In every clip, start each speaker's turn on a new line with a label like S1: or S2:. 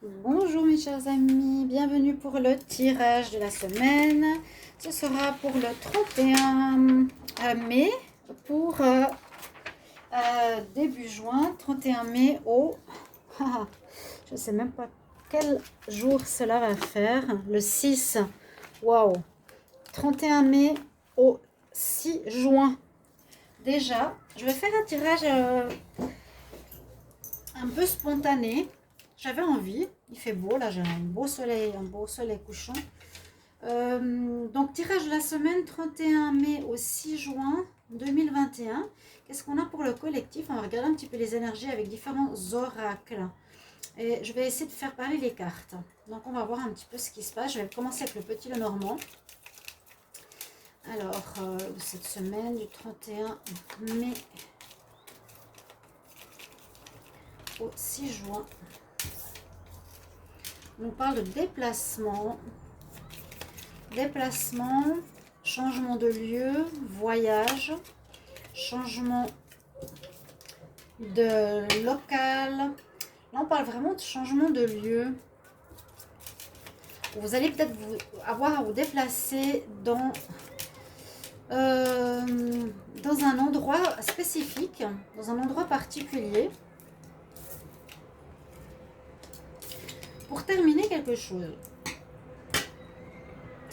S1: Bonjour mes chers amis, bienvenue pour le tirage de la semaine. Ce sera pour le 31 mai, pour début juin, 31 mai au... je ne sais même pas quel jour cela va faire, le 6, waouh, 31 mai au 6 juin. Déjà, je vais faire un tirage un peu spontané. J'avais envie, il fait beau, là j'ai un beau soleil couchant. Donc tirage de la semaine 31 mai au 6 juin 2021. Qu'est-ce qu'on a pour le collectif? On va regarder un petit peu les énergies avec différents oracles. Et je vais essayer de faire parler les cartes. Donc on va voir un petit peu ce qui se passe. Je vais commencer avec le petit Lenormand. Alors, cette semaine du 31 mai au 6 juin. On parle de déplacement, changement de lieu, voyage, changement de local. Là, on parle vraiment de changement de lieu. Vous allez peut-être avoir à vous déplacer dans un endroit spécifique, dans un endroit particulier, pour terminer quelque chose.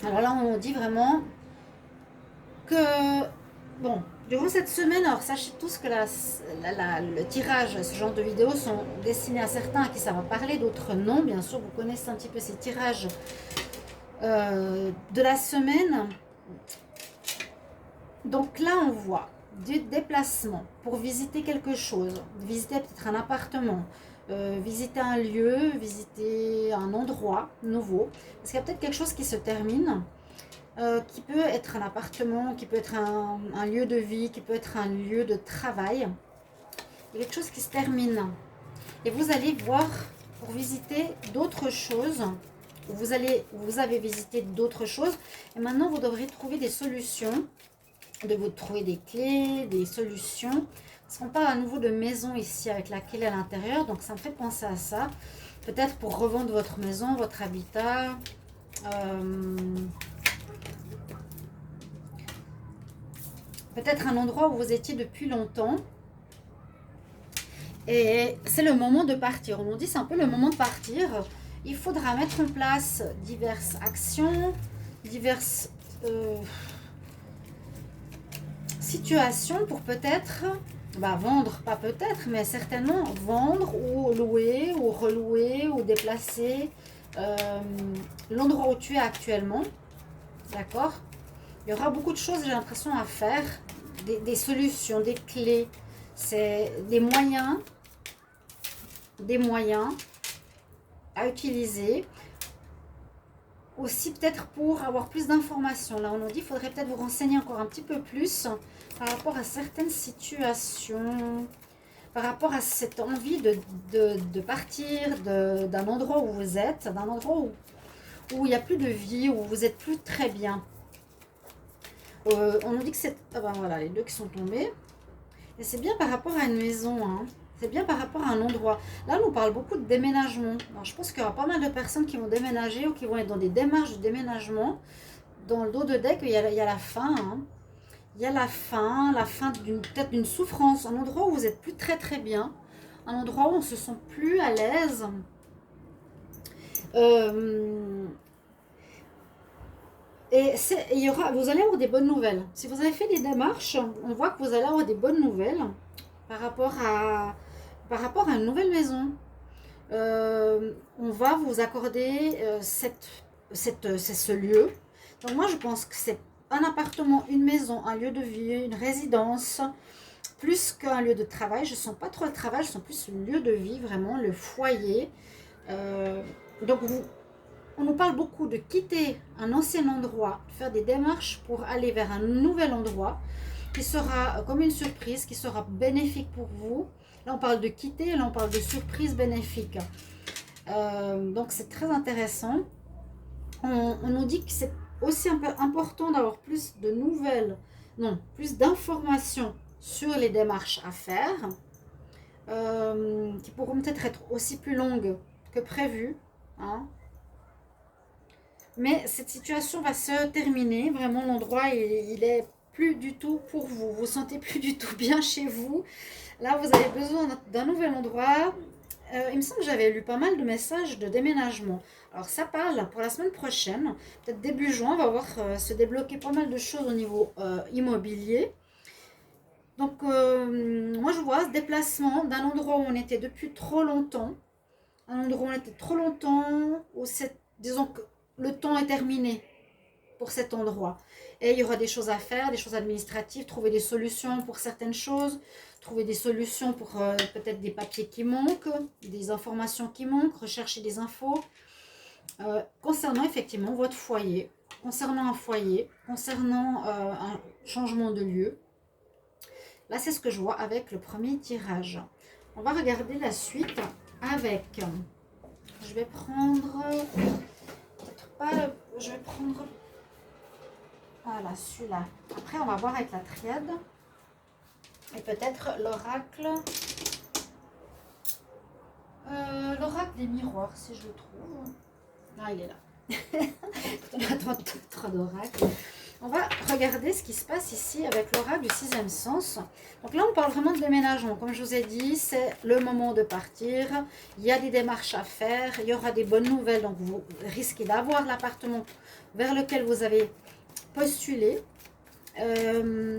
S1: Alors là, on dit vraiment que, bon, durant cette semaine, alors sachez tous que le tirage, ce genre de vidéos sont destinés à certains à qui ça va parler, d'autres non. Bien sûr, vous connaissez un petit peu ces tirages de la semaine. Donc là, on voit du déplacement pour visiter quelque chose, visiter peut-être un appartement, visiter un lieu, visiter un endroit nouveau. Parce qu'il y a peut-être quelque chose qui se termine, qui peut être un appartement, qui peut être un lieu de vie, qui peut être un lieu de travail. Il y a quelque chose qui se termine. Et vous allez voir pour visiter d'autres choses. Vous avez visité d'autres choses. Et maintenant, vous devrez trouver des solutions. Trouver des clés, des solutions. Parce qu'on parle à nouveau de maison ici avec la clé à l'intérieur. Donc ça me fait penser à ça. Peut-être pour revendre votre maison, votre habitat. Peut-être un endroit où vous étiez depuis longtemps. Et c'est le moment de partir. On nous dit c'est un peu le moment de partir. Il faudra mettre en place diverses actions, diverses situations pour peut-être vendre, pas peut-être, mais certainement vendre ou louer ou relouer ou déplacer l'endroit où tu es actuellement. D'accord? Il y aura beaucoup de choses, j'ai l'impression, à faire, des solutions, des clés, c'est des moyens à utiliser. Aussi peut-être pour avoir plus d'informations. Là, on nous dit qu'il faudrait peut-être vous renseigner encore un petit peu plus par rapport à certaines situations, par rapport à cette envie de partir d'un endroit où vous êtes, d'un endroit où il n'y a plus de vie, où vous n'êtes plus très bien. On nous dit que c'est... Ah ben voilà, les deux qui sont tombés. Et c'est bien par rapport à une maison, hein. C'est bien par rapport à un endroit. Là, on parle beaucoup de déménagement. Alors, je pense qu'il y aura pas mal de personnes qui vont déménager ou qui vont être dans des démarches de déménagement. Dans le dos de deck, il y a la fin. Hein. Il y a la fin peut-être d'une souffrance. Un endroit où vous n'êtes plus très très bien. Un endroit où on se sent plus à l'aise. Et vous allez avoir des bonnes nouvelles. Si vous avez fait des démarches, on voit que vous allez avoir des bonnes nouvelles par rapport à une nouvelle maison. On va vous accorder c'est ce lieu. Donc moi je pense que c'est un appartement, une maison, un lieu de vie, une résidence, plus qu'un lieu de travail. Je ne sens pas trop le travail, je sens plus le lieu de vie, vraiment le foyer. Donc on nous parle beaucoup de quitter un ancien endroit, de faire des démarches pour aller vers un nouvel endroit qui sera comme une surprise, qui sera bénéfique pour vous. Là, on parle de quitter, là, on parle de surprise bénéfique. Donc, c'est très intéressant. On nous dit que c'est aussi un peu important d'avoir plus de nouvelles, non, plus d'informations sur les démarches à faire, qui pourront peut-être être aussi plus longues que prévu. Hein. Mais cette situation va se terminer. Vraiment, l'endroit, il est plus du tout pour vous. Vous ne sentez plus du tout bien chez vous. Là, vous avez besoin d'un nouvel endroit. Il me semble que j'avais lu pas mal de messages de déménagement. Alors, ça parle pour la semaine prochaine. Peut-être début juin, on va voir se débloquer pas mal de choses au niveau immobilier. Donc, moi, je vois ce déplacement d'un endroit où on était depuis trop longtemps. Un endroit où on était trop longtemps, où disons que le temps est terminé pour cet endroit. Et il y aura des choses à faire, des choses administratives, trouver des solutions pour certaines choses, trouver des solutions pour peut-être des papiers qui manquent, des informations qui manquent, rechercher des infos. Concernant effectivement votre foyer, concernant un foyer, concernant un changement de lieu. Là, c'est ce que je vois avec le premier tirage. On va regarder la suite avec... Je vais prendre... Peut-être pas... Je vais prendre... Voilà, celui-là. Après, on va voir avec la triade. Et peut-être l'oracle. L'oracle des miroirs, si je le trouve. Ah, il est là. On attend trop d'oracles. On va regarder ce qui se passe ici avec l'oracle du sixième sens. Donc là, on parle vraiment de déménagement. Comme je vous ai dit, c'est le moment de partir. Il y a des démarches à faire. Il y aura des bonnes nouvelles. Donc, vous risquez d'avoir l'appartement vers lequel vous avez postulé. Et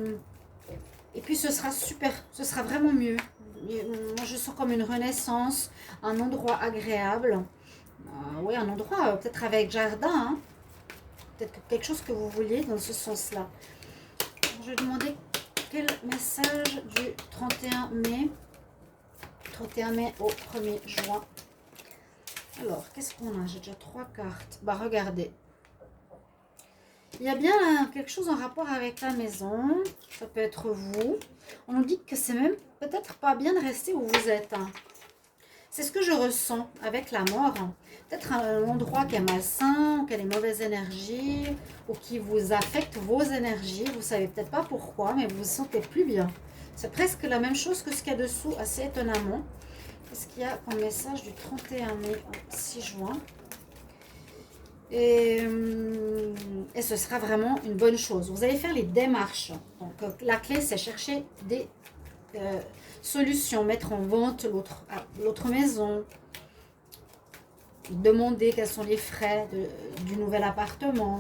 S1: puis, ce sera super. Ce sera vraiment mieux. Moi, je sens comme une renaissance, un endroit agréable. Oui, un endroit peut-être avec jardin, hein. Peut-être quelque chose que vous vouliez dans ce sens-là. Je vais demander quel message du 31 mai. 31 mai au 1er juin. Alors, qu'est-ce qu'on a? J'ai déjà 3 cartes. Bah, regardez. Il y a bien quelque chose en rapport avec la maison. Ça peut être vous. On nous dit que c'est même peut-être pas bien de rester où vous êtes. Hein. C'est ce que je ressens avec la mort. Peut-être un endroit qui est malsain, qui a des mauvaises énergies, ou qui vous affecte vos énergies. Vous ne savez peut-être pas pourquoi, mais vous vous sentez plus bien. C'est presque la même chose que ce qu'il y a dessous, assez étonnamment. Qu'est-ce qu'il y a comme message du 31 mai au 6 juin? Et ce sera vraiment une bonne chose. Vous allez faire les démarches. Donc, la clé, c'est chercher des solutions, mettre en vente l'autre maison, demander quels sont les frais du nouvel appartement.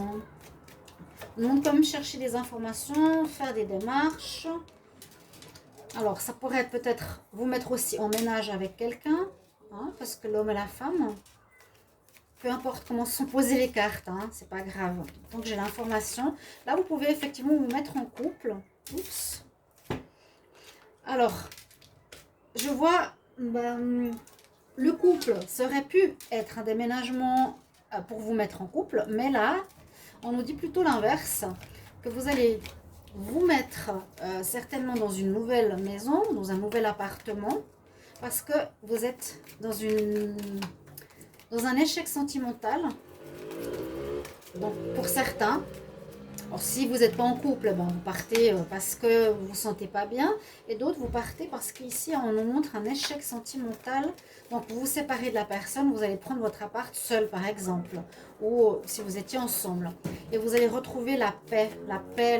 S1: Donc, comme chercher des informations, faire des démarches. Alors, ça pourrait être peut-être vous mettre aussi en ménage avec quelqu'un, hein, parce que l'homme et la femme, peu importe comment sont posées les cartes, hein, c'est pas grave. Donc, j'ai l'information. Là, vous pouvez effectivement vous mettre en couple. Oups. Alors, je vois, le couple, ça aurait pu être un déménagement pour vous mettre en couple, mais là, on nous dit plutôt l'inverse, que vous allez vous mettre certainement dans une nouvelle maison, dans un nouvel appartement, parce que vous êtes dans un échec sentimental. Donc, pour certains, alors, si vous n'êtes pas en couple, vous partez parce que vous ne vous sentez pas bien. Et d'autres, vous partez parce qu'ici, on nous montre un échec sentimental. Donc, vous vous séparez de la personne, vous allez prendre votre appart seul, par exemple. Ou si vous étiez ensemble. Et vous allez retrouver la paix,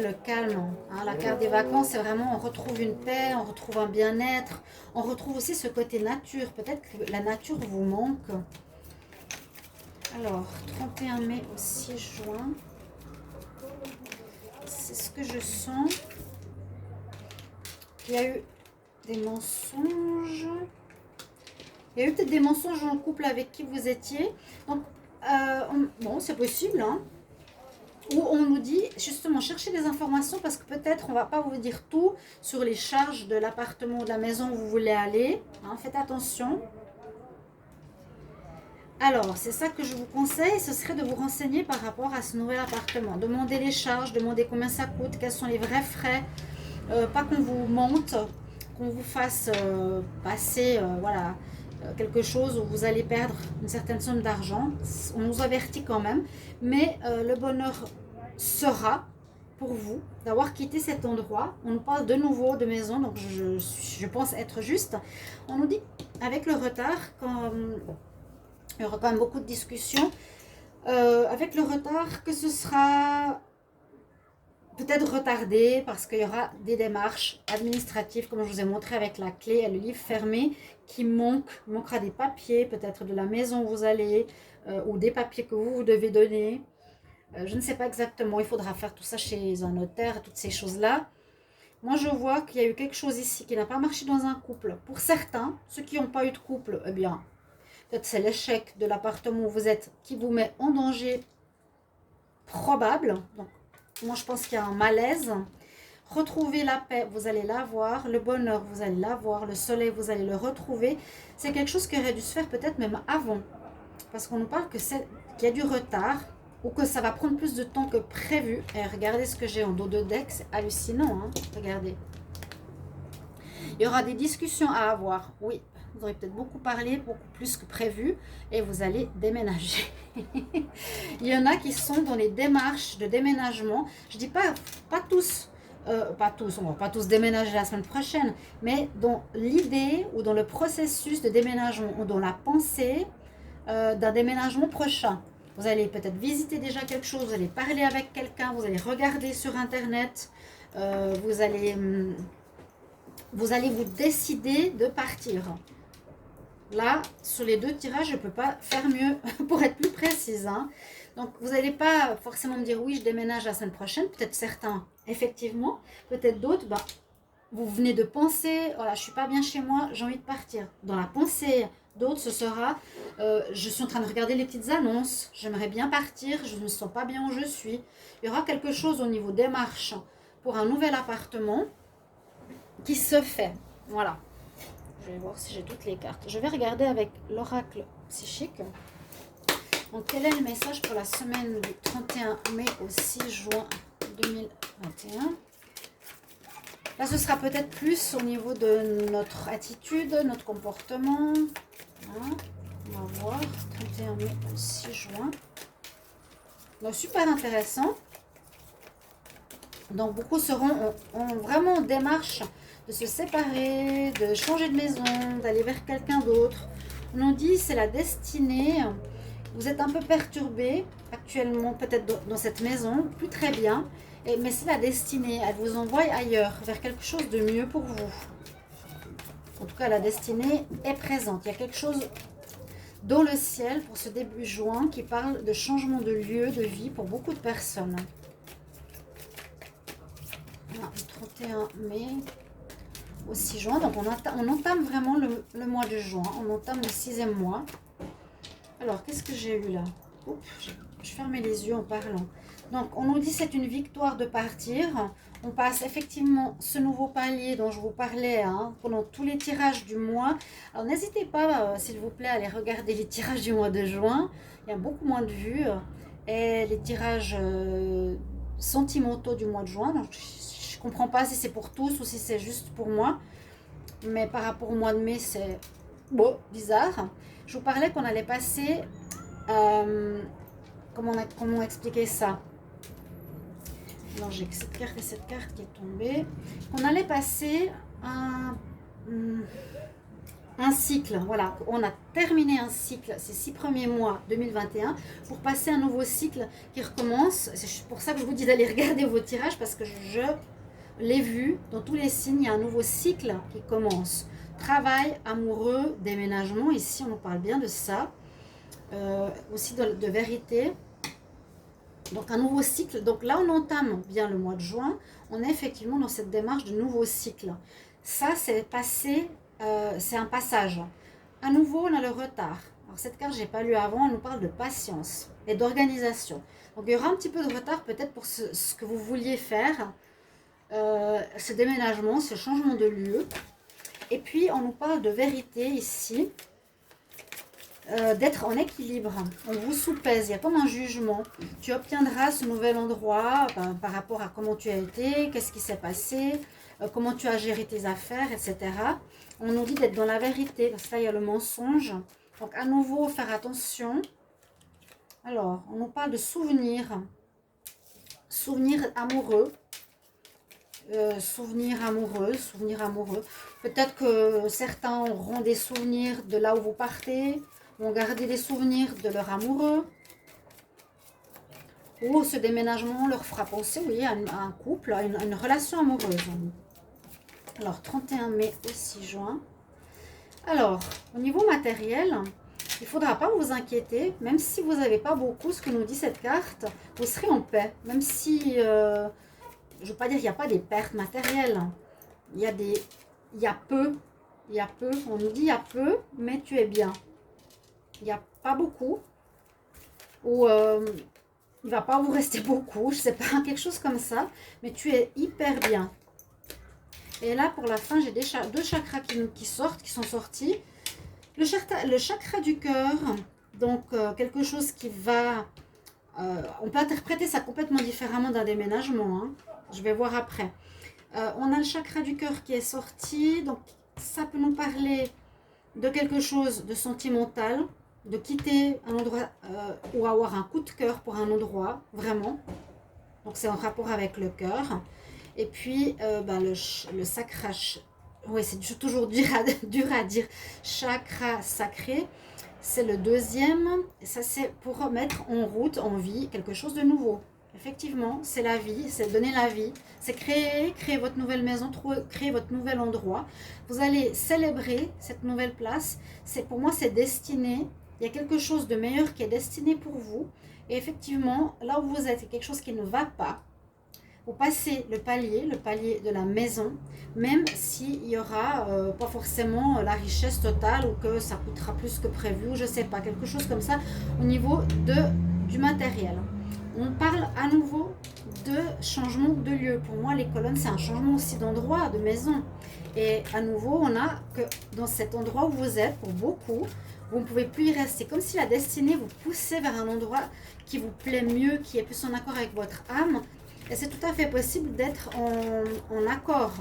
S1: le calme. Hein. La carte des vacances, c'est vraiment, on retrouve une paix, on retrouve un bien-être. On retrouve aussi ce côté nature. Peut-être que la nature vous manque. Alors, 31 mai au 6 juin. C'est ce que je sens. Il y a eu des mensonges. Il y a eu peut-être des mensonges en couple avec qui vous étiez. Donc, bon, c'est possible. Hein. Ou on nous dit, justement, cherchez des informations parce que peut-être on ne va pas vous dire tout sur les charges de l'appartement ou de la maison où vous voulez aller. Hein, faites attention. Alors, c'est ça que je vous conseille, ce serait de vous renseigner par rapport à ce nouvel appartement. Demandez les charges, demandez combien ça coûte, quels sont les vrais frais. Pas qu'on vous mente, qu'on vous fasse passer voilà, quelque chose où vous allez perdre une certaine somme d'argent. On nous avertit quand même. Mais le bonheur sera pour vous d'avoir quitté cet endroit. On nous parle de nouveau de maison, donc je pense être juste. On nous dit avec le retard, quand Il y aura quand même beaucoup de discussions. Avec le retard, que ce sera peut-être retardé parce qu'il y aura des démarches administratives, comme je vous ai montré avec la clé et le livre fermé, qui manquera des papiers, peut-être de la maison où vous allez, ou des papiers que vous devez donner. Je ne sais pas exactement, il faudra faire tout ça chez un notaire, toutes ces choses-là. Moi, je vois qu'il y a eu quelque chose ici qui n'a pas marché dans un couple. Pour certains, ceux qui n'ont pas eu de couple, eh bien, peut-être c'est l'échec de l'appartement où vous êtes qui vous met en danger probable. Donc, moi, je pense qu'il y a un malaise. Retrouver la paix, vous allez l'avoir. Le bonheur, vous allez l'avoir. Le soleil, vous allez le retrouver. C'est quelque chose qui aurait dû se faire peut-être même avant. Parce qu'on nous parle qu'il y a du retard ou que ça va prendre plus de temps que prévu. Et regardez ce que j'ai en dos de deck, c'est hallucinant, hein. Regardez. Il y aura des discussions à avoir, oui. Vous aurez peut-être beaucoup parlé, beaucoup plus que prévu, et vous allez déménager. Il y en a qui sont dans les démarches de déménagement. Je dis pas tous, on va pas tous déménager la semaine prochaine, mais dans l'idée ou dans le processus de déménagement ou dans la pensée d'un déménagement prochain. Vous allez peut-être visiter déjà quelque chose, vous allez parler avec quelqu'un, vous allez regarder sur Internet, vous allez vous décider de partir. Là, sur les deux tirages, je ne peux pas faire mieux pour être plus précise, hein. Donc, vous n'allez pas forcément me dire oui, je déménage la semaine prochaine. Peut-être certains, effectivement. Peut-être d'autres, bah, vous venez de penser, voilà, je ne suis pas bien chez moi, j'ai envie de partir. Dans la pensée d'autres, ce sera, je suis en train de regarder les petites annonces, j'aimerais bien partir, je ne me sens pas bien où je suis. Il y aura quelque chose au niveau démarche pour un nouvel appartement qui se fait. Voilà. Je vais voir si j'ai toutes les cartes. Je vais regarder avec l'oracle psychique. Donc, quel est le message pour la semaine du 31 mai au 6 juin 2021? Là, ce sera peut-être plus au niveau de notre attitude, notre comportement. Hein, on va voir. 31 mai au 6 juin. Donc, super intéressant. Donc, beaucoup seront vraiment en démarche de se séparer, de changer de maison, d'aller vers quelqu'un d'autre. On nous dit c'est la destinée. Vous êtes un peu perturbé actuellement, peut-être dans cette maison, plus très bien. Mais c'est la destinée, elle vous envoie ailleurs, vers quelque chose de mieux pour vous. En tout cas, la destinée est présente. Il y a quelque chose dans le ciel pour ce début juin qui parle de changement de lieu, de vie pour beaucoup de personnes. Voilà, le 31 mai au 6 juin, donc on entame vraiment le mois de juin, on entame le 6e mois. Alors, qu'est-ce que j'ai eu là? Oups, je fermais les yeux en parlant. Donc, on nous dit c'est une victoire de partir. On passe effectivement ce nouveau palier dont je vous parlais pendant tous les tirages du mois. Alors, n'hésitez pas, s'il vous plaît, à aller regarder les tirages du mois de juin. Il y a beaucoup moins de vues. Et les tirages sentimentaux du mois de juin. Donc, je ne comprends pas si c'est pour tous ou si c'est juste pour moi. Mais par rapport au mois de mai, c'est bizarre. Je vous parlais qu'on allait passer... comment expliquer ça? Non, j'ai cette carte et cette carte qui est tombée. On allait passer un cycle. Voilà, on a terminé un cycle ces 6 premiers mois 2021 pour passer un nouveau cycle qui recommence. C'est pour ça que je vous dis d'aller regarder vos tirages parce que je l'ai vu dans tous les signes. Il y a un nouveau cycle qui commence. Travail, amoureux, déménagement. Ici, on nous parle bien de ça. Aussi de vérité. Donc un nouveau cycle, donc là on entame bien le mois de juin, on est effectivement dans cette démarche de nouveau cycle. Ça c'est passé, c'est un passage. À nouveau on a le retard. Alors cette carte j'ai pas lu avant, elle nous parle de patience et d'organisation. Donc il y aura un petit peu de retard peut-être pour ce que vous vouliez faire, ce déménagement, ce changement de lieu. Et puis on nous parle de vérité ici. D'être en équilibre, on vous soupèse, il y a comme un jugement. Tu obtiendras ce nouvel endroit par rapport à comment tu as été, qu'est-ce qui s'est passé, comment tu as géré tes affaires, etc. On nous dit d'être dans la vérité, parce que là il y a le mensonge. Donc à nouveau, faire attention. Alors, on nous parle de souvenirs amoureux. Souvenirs amoureux. Peut-être que certains auront des souvenirs de là où vous partez. vont garder des souvenirs de leur amoureux. Ou ce déménagement leur fera penser, oui, à un couple, à une relation amoureuse. Alors, 31 mai au 6 juin. Alors, au niveau matériel, il ne faudra pas vous inquiéter. Même si vous n'avez pas beaucoup, ce que nous dit cette carte, vous serez en paix. Même si, je ne veux pas dire qu'il n'y a pas des pertes matérielles. Il y a peu. On nous dit il y a peu, mais tu es bien. Il n'y a pas beaucoup. Ou il ne va pas vous rester beaucoup. Je ne sais pas, quelque chose comme ça. Mais tu es hyper bien. Et là, pour la fin, j'ai deux chakras qui sortent, qui sont sortis. Le chakra du cœur, donc quelque chose qui va... on peut interpréter ça complètement différemment d'un déménagement. Hein. Je vais voir après. On a le chakra du cœur qui est sorti. Donc, ça peut nous parler de quelque chose de sentimental, de quitter un endroit ou avoir un coup de cœur pour un endroit, vraiment. Donc, c'est en rapport avec le cœur. Et puis, le sacra, oui, c'est toujours dur à dire, chakra sacré, c'est le deuxième. Et ça, c'est pour mettre en route, en vie, quelque chose de nouveau. Effectivement, c'est la vie, c'est donner la vie, c'est créer votre nouvelle maison, créer votre nouvel endroit. Vous allez célébrer cette nouvelle place. Pour moi, c'est destiné. Il y a quelque chose de meilleur qui est destiné pour vous. Et effectivement, là où vous êtes, il y a quelque chose qui ne va pas. Vous passez le palier de la maison, même s'il n'y aura pas forcément la richesse totale ou que ça coûtera plus que prévu, ou je ne sais pas, quelque chose comme ça au niveau du matériel. On parle à nouveau de changement de lieu. Pour moi, les colonnes, c'est un changement aussi d'endroit, de maison. Et à nouveau, on a que dans cet endroit où vous êtes, pour beaucoup, vous ne pouvez plus y rester. Comme si la destinée vous poussait vers un endroit qui vous plaît mieux, qui est plus en accord avec votre âme. Et c'est tout à fait possible d'être en accord.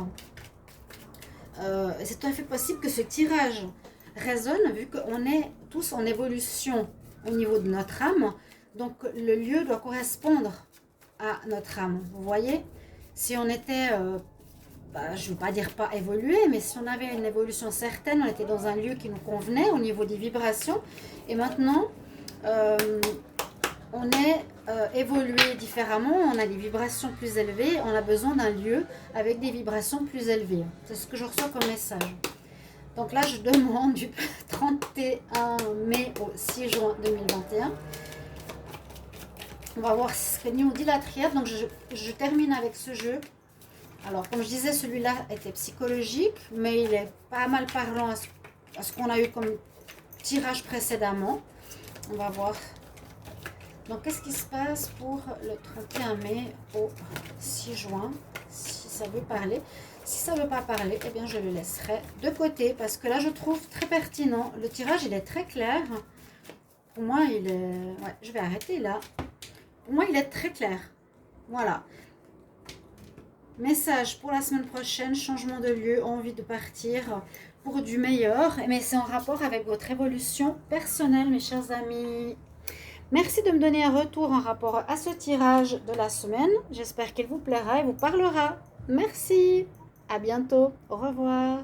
S1: C'est tout à fait possible que ce tirage résonne, vu qu'on est tous en évolution au niveau de notre âme. Donc, le lieu doit correspondre à notre âme. Vous voyez, si on était, je ne veux pas dire pas évolué, mais si on avait une évolution certaine, on était dans un lieu qui nous convenait au niveau des vibrations. Et maintenant, on est évolué différemment, on a des vibrations plus élevées, on a besoin d'un lieu avec des vibrations plus élevées. C'est ce que je reçois comme message. Donc là, je demande du 31 mai au 6 juin 2021. On va voir ce que nous dit la triade. Donc je termine avec ce jeu. Alors, comme je disais, celui-là était psychologique, mais il est pas mal parlant à ce qu'on a eu comme tirage précédemment. On va voir. Donc, qu'est-ce qui se passe pour le 31 mai au 6 juin, si ça veut parler. Si ça ne veut pas parler, eh bien, je le laisserai de côté, parce que là, je trouve très pertinent. Le tirage, il est très clair. Pour moi, il est... Ouais, je vais arrêter là. Pour moi, il est très clair. Voilà. Message pour la semaine prochaine, changement de lieu, envie de partir pour du meilleur. Mais c'est en rapport avec votre évolution personnelle, mes chers amis. Merci de me donner un retour en rapport à ce tirage de la semaine. J'espère qu'il vous plaira et vous parlera. Merci. À bientôt. Au revoir.